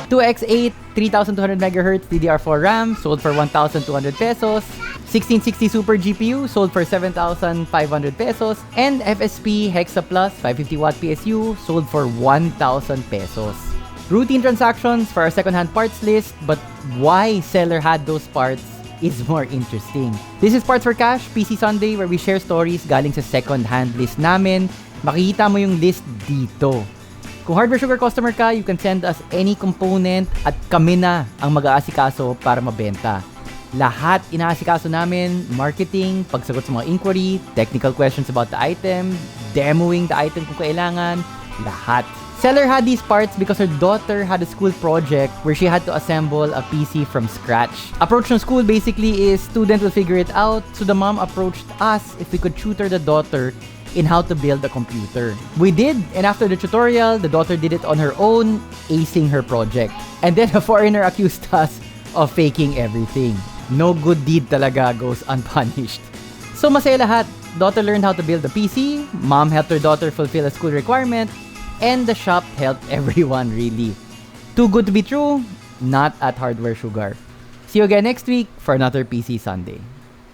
2x8, 3200 MHz DDR4 RAM, sold for 1,200 pesos. 1660 Super GPU, sold for 7,500 pesos. And FSP Hexa Plus 550W PSU, sold for 1,000 pesos. Routine transactions for our second-hand parts list, but why seller had those parts is more interesting. This is Parts for Cash, PC Sunday, where we share stories galing sa second-hand list namin. Makikita mo yung list dito. Kung Hardware Sugar customer ka, you can send us any component at kami na ang mag-aasikaso para mabenta. Lahat inaasikaso namin, marketing, pagsagot sa mga inquiry, technical questions about the item, demoing the item kung kailangan, lahat. Seller had these parts because her daughter had a school project where she had to assemble a PC from scratch. Approach ng school basically is student will figure it out, so the mom approached us if we could tutor the daughter in how to build a computer. We did, and after the tutorial, the daughter did it on her own, acing her project. And then a foreigner accused us of faking everything. No good deed talaga goes unpunished. So masaya lahat. Daughter learned how to build a PC, mom helped her daughter fulfill a school requirement, and the shop helped everyone really. Too good to be true? Not at Hardware Sugar. See you again next week for another PC Sunday.